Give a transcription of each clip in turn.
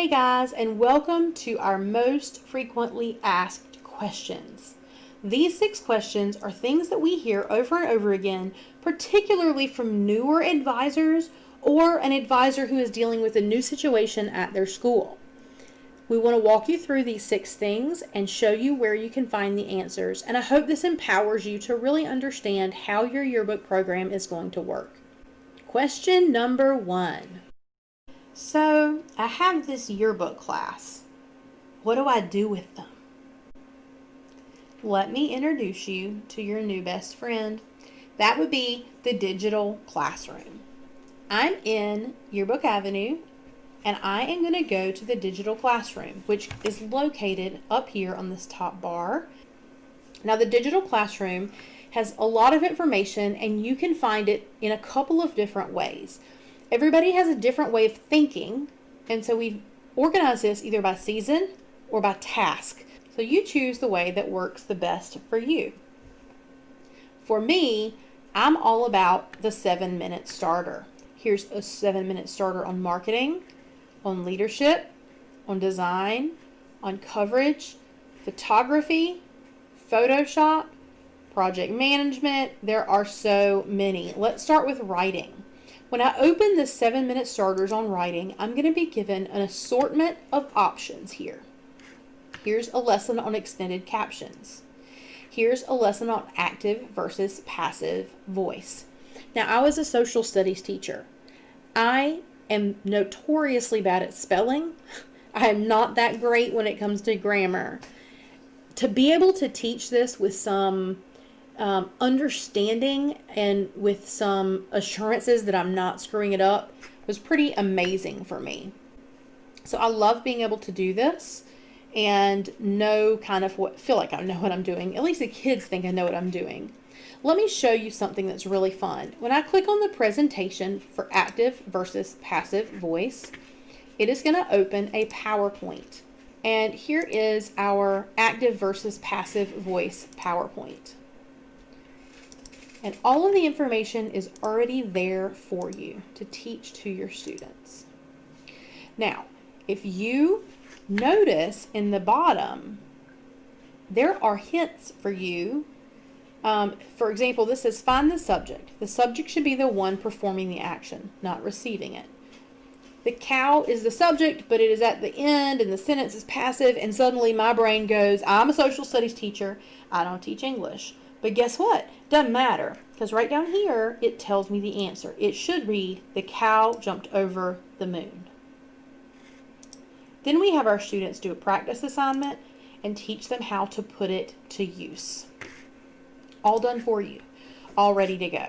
Hey guys, and welcome to our most frequently asked questions. These 6 questions are things that we hear over and over again, particularly from newer advisors or an advisor who is dealing with a new situation at their school. We want to walk you through these 6 things and show you where you can find the answers, and I hope this empowers you to really understand how your yearbook program is going to work. Question number 1. So, I have this yearbook class. What do I do with them? Let me introduce you to your new best friend. That would be the digital classroom. I'm in Yearbook Avenue, and I am going to go to the digital classroom, which is located up here on this top bar. Now, the digital classroom has a lot of information, and you can find it in a couple of different ways. Everybody has a different way of thinking, and so we've organized this either by season or by task. So you choose the way that works the best for you. For me, I'm all about the 7-minute starter. Here's a 7-minute starter on marketing, on leadership, on design, on coverage, photography, Photoshop, project management. There are so many. Let's start with writing. When I open the 7-minute starters on writing, I'm going to be given an assortment of options here. Here's a lesson on extended captions. Here's a lesson on active versus passive voice. Now, I was a social studies teacher. I am notoriously bad at spelling. I am not that great when it comes to grammar. To be able to teach this with some understanding and with some assurances that I'm not screwing it up was pretty amazing for me. So I love being able to do this and feel like I know what I'm doing. At least the kids think I know what I'm doing. Let me show you something that's really fun. When I click on the presentation for active versus passive voice, it is going to open a PowerPoint. And here is our active versus passive voice PowerPoint. And all of the information is already there for you to teach to your students. Now, if you notice in the bottom, there are hints for you. For example, this says find the subject. The subject should be the one performing the action, not receiving it. The cow is the subject, but it is at the end and the sentence is passive, and suddenly my brain goes, I'm a social studies teacher, I don't teach English. But guess what? Doesn't matter, because right down here, it tells me the answer. It should read, the cow jumped over the moon. Then we have our students do a practice assignment and teach them how to put it to use. All done for you, all ready to go.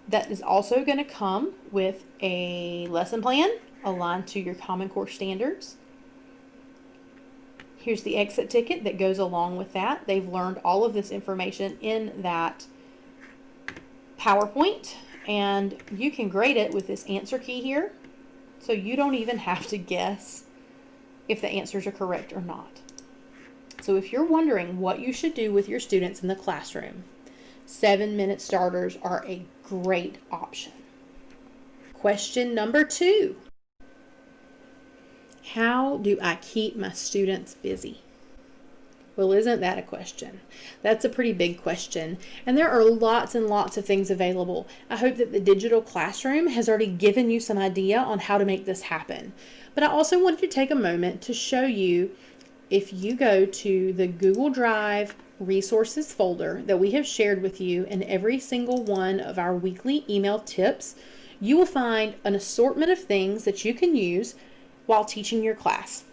That is also going to come with a lesson plan aligned to your Common Core standards. Here's the exit ticket that goes along with that. They've learned all of this information in that PowerPoint, and you can grade it with this answer key here, so you don't even have to guess if the answers are correct or not. So if you're wondering what you should do with your students in the classroom, 7-minute starters are a great option. Question number 2. How do I keep my students busy? Well, isn't that a question? That's a pretty big question. And there are lots and lots of things available. I hope that the digital classroom has already given you some idea on how to make this happen. But I also wanted to take a moment to show you, if you go to the Google Drive resources folder that we have shared with you in every single one of our weekly email tips, you will find an assortment of things that you can use while teaching your class.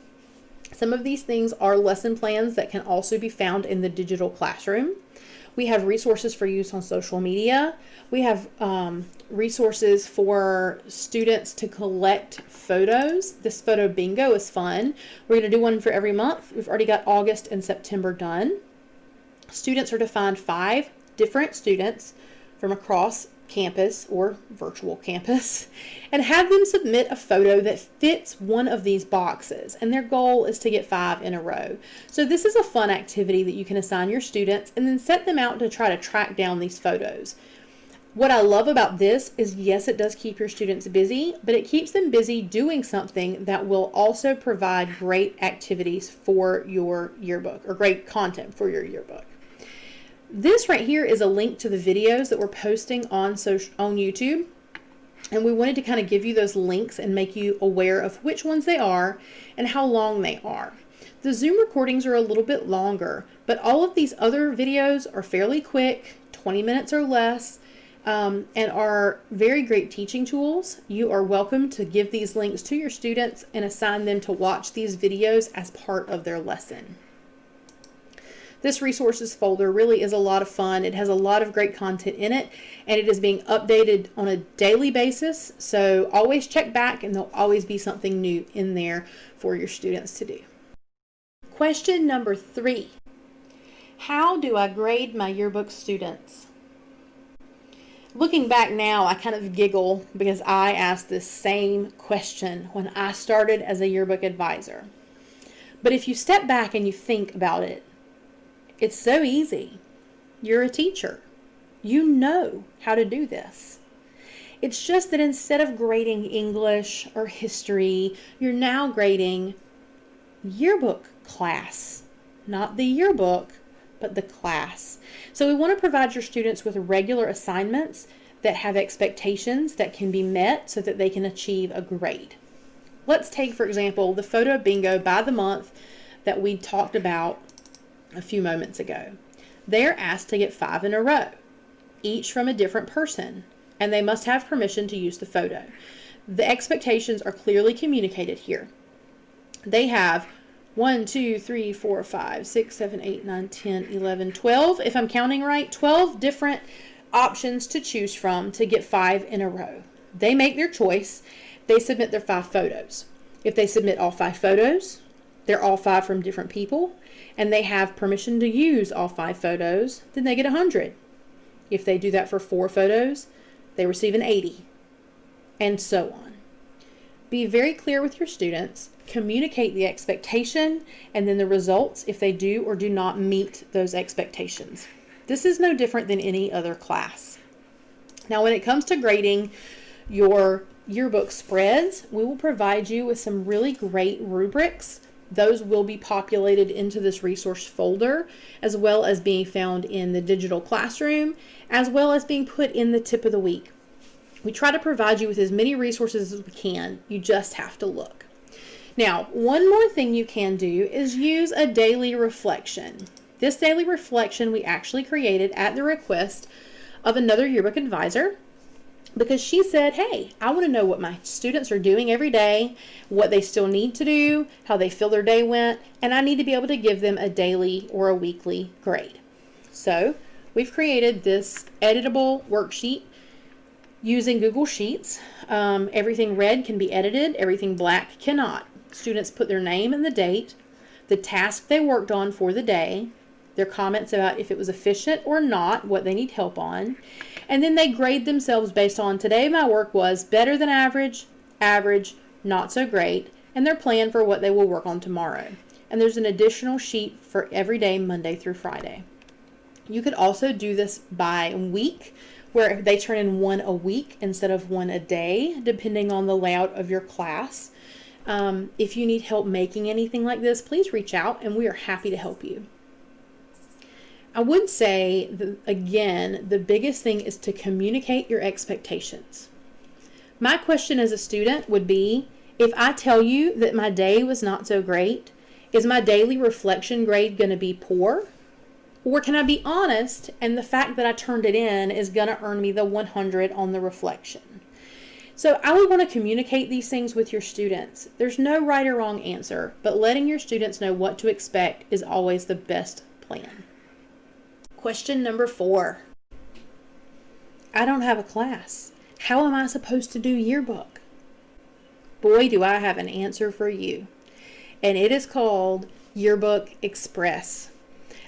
Some of these things are lesson plans that can also be found in the digital classroom. We have resources for use on social media. We have resources for students to collect photos. This photo bingo is fun. We're going to do one for every month. We've already got August and September done. Students are to find 5 different students from across campus or virtual campus and have them submit a photo that fits one of these boxes, and their goal is to get 5 in a row. So this is a fun activity that you can assign your students and then set them out to try to track down these photos. What I love about this is, yes, it does keep your students busy, but it keeps them busy doing something that will also provide great activities for your yearbook, or great content for your yearbook. This right here is a link to the videos that we're posting on YouTube. And we wanted to kind of give you those links and make you aware of which ones they are and how long they are. The Zoom recordings are a little bit longer, but all of these other videos are fairly quick, 20 minutes or less, and are very great teaching tools. You are welcome to give these links to your students and assign them to watch these videos as part of their lesson. This resources folder really is a lot of fun. It has a lot of great content in it, and it is being updated on a daily basis. So always check back, and there'll always be something new in there for your students to do. Question number 3. How do I grade my yearbook students? Looking back now, I kind of giggle because I asked this same question when I started as a yearbook advisor. But if you step back and you think about it, it's so easy. You're a teacher. You know how to do this. It's just that instead of grading English or history, you're now grading yearbook class. Not the yearbook, but the class. So we want to provide your students with regular assignments that have expectations that can be met so that they can achieve a grade. Let's take, for example, the photo bingo by the month that we talked about a few moments ago. They're asked to get 5 in a row, each from a different person, and they must have permission to use the photo. The expectations are clearly communicated here. They have 1, 2, 3, 4, 5, 6, 7, 8, 9, 10, 11, 12, if I'm counting right, 12 different options to choose from to get 5 in a row. They make their choice. They submit their 5 photos. If they submit all 5 photos, they're all 5 from different people, and they have permission to use all 5 photos, then they get 100. If they do that for 4 photos, they receive an 80, and so on. Be very clear with your students, communicate the expectation, and then the results if they do or do not meet those expectations. This is no different than any other class. Now, when it comes to grading your yearbook spreads, we will provide you with some really great rubrics. Those will be populated into this resource folder, as well as being found in the digital classroom, as well as being put in the tip of the week. We try to provide you with as many resources as we can. You just have to look. Now, one more thing you can do is use a daily reflection. This daily reflection we actually created at the request of another yearbook advisor, because she said, hey, I want to know what my students are doing every day, what they still need to do, how they feel their day went, and I need to be able to give them a daily or a weekly grade. So we've created this editable worksheet using Google Sheets. Everything red can be edited, everything black cannot. Students put their name and the date, the task they worked on for the day, their comments about if it was efficient or not, what they need help on, and then they grade themselves based on today my work was better than average, average, not so great, and their plan for what they will work on tomorrow. And there's an additional sheet for every day, Monday through Friday. You could also do this by week, where they turn in 1 a week instead of 1 a day, depending on the layout of your class. If you need help making anything like this, please reach out and we are happy to help you. I would say that, again, the biggest thing is to communicate your expectations. My question as a student would be, if I tell you that my day was not so great, is my daily reflection grade going to be poor? Or can I be honest and the fact that I turned it in is going to earn me the 100 on the reflection? So I would want to communicate these things with your students. There's no right or wrong answer, but letting your students know what to expect is always the best plan. Question number 4. I don't have a class. How am I supposed to do yearbook? Boy, do I have an answer for you. And it is called Yearbook Express.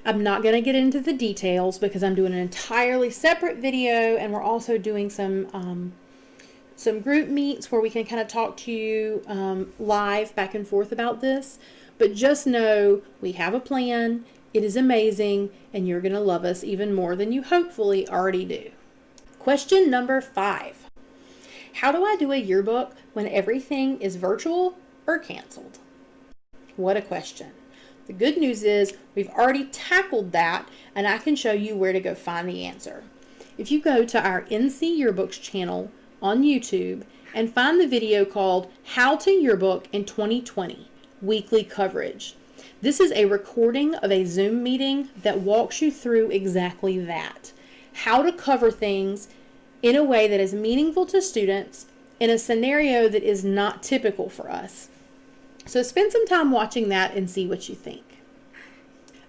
I'm not going to get into the details because I'm doing an entirely separate video, and we're also doing some group meets where we can kind of talk to you live back and forth about this. But just know we have a plan. It is amazing, and you're going to love us even more than you hopefully already do. Question number 5. How do I do a yearbook when everything is virtual or canceled? What a question. The good news is we've already tackled that, and I can show you where to go find the answer. If you go to our NC Yearbooks channel on YouTube and find the video called How to Yearbook in 2020, Weekly Coverage. This is a recording of a Zoom meeting that walks you through exactly that. How to cover things in a way that is meaningful to students in a scenario that is not typical for us. So spend some time watching that and see what you think.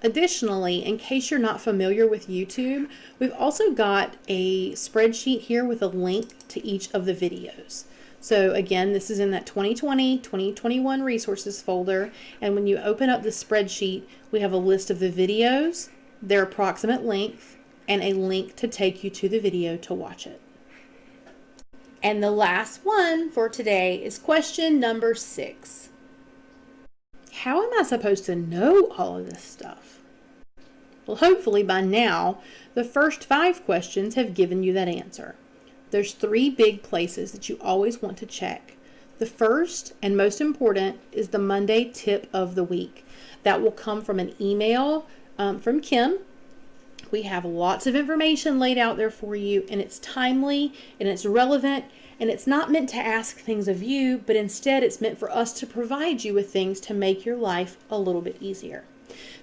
Additionally, in case you're not familiar with YouTube, we've also got a spreadsheet here with a link to each of the videos. So again, this is in that 2020-2021 resources folder, and when you open up the spreadsheet, we have a list of the videos, their approximate length, and a link to take you to the video to watch it. And the last one for today is question number 6. How am I supposed to know all of this stuff? Well, hopefully by now, the first 5 questions have given you that answer. There's 3 big places that you always want to check. The first and most important is the Monday tip of the week. That will come from an email from Kim. We have lots of information laid out there for you, and it's timely and it's relevant, and it's not meant to ask things of you, but instead it's meant for us to provide you with things to make your life a little bit easier.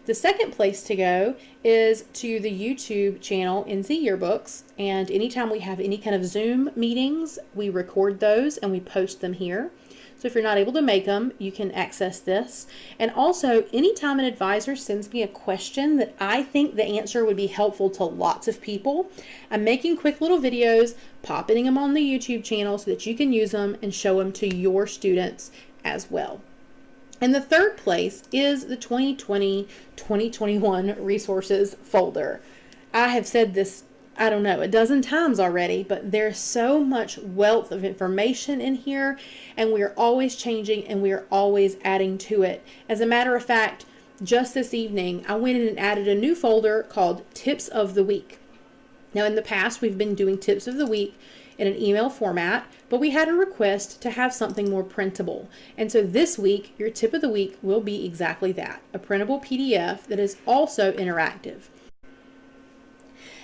The second place to go is to the YouTube channel NC Yearbooks, and anytime we have any kind of Zoom meetings, we record those and we post them here. So if you're not able to make them, you can access this. And also, anytime an advisor sends me a question that I think the answer would be helpful to lots of people, I'm making quick little videos, popping them on the YouTube channel so that you can use them and show them to your students as well. And the third place is the 2020-2021 resources folder. I have said this, I don't know, a dozen times already, but there's so much wealth of information in here, and we are always changing and we are always adding to it. As a matter of fact, just this evening, I went in and added a new folder called Tips of the Week. Now, in the past, we've been doing Tips of the Week in an email format, but we had a request to have something more printable. And so this week, your tip of the week will be exactly that, a printable PDF that is also interactive.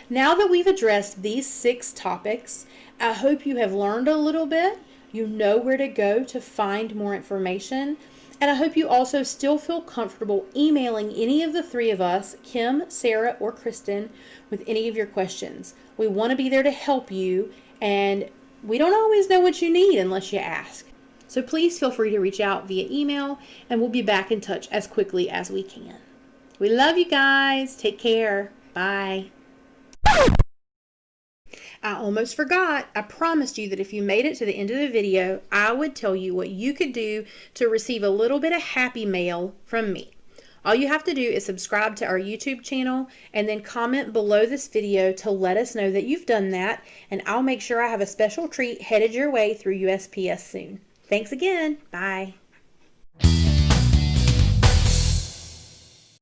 Now that we've addressed these 6 topics, I hope you have learned a little bit. You know where to go to find more information. And I hope you also still feel comfortable emailing any of the 3 of us, Kim, Sarah, or Kristen, with any of your questions. We want to be there to help you, and we don't always know what you need unless you ask. So please feel free to reach out via email, and we'll be back in touch as quickly as we can. We love you guys. Take care. Bye. I almost forgot. I promised you that if you made it to the end of the video, I would tell you what you could do to receive a little bit of happy mail from me. All you have to do is subscribe to our YouTube channel and then comment below this video to let us know that you've done that, and I'll make sure I have a special treat headed your way through USPS soon. Thanks again. Bye.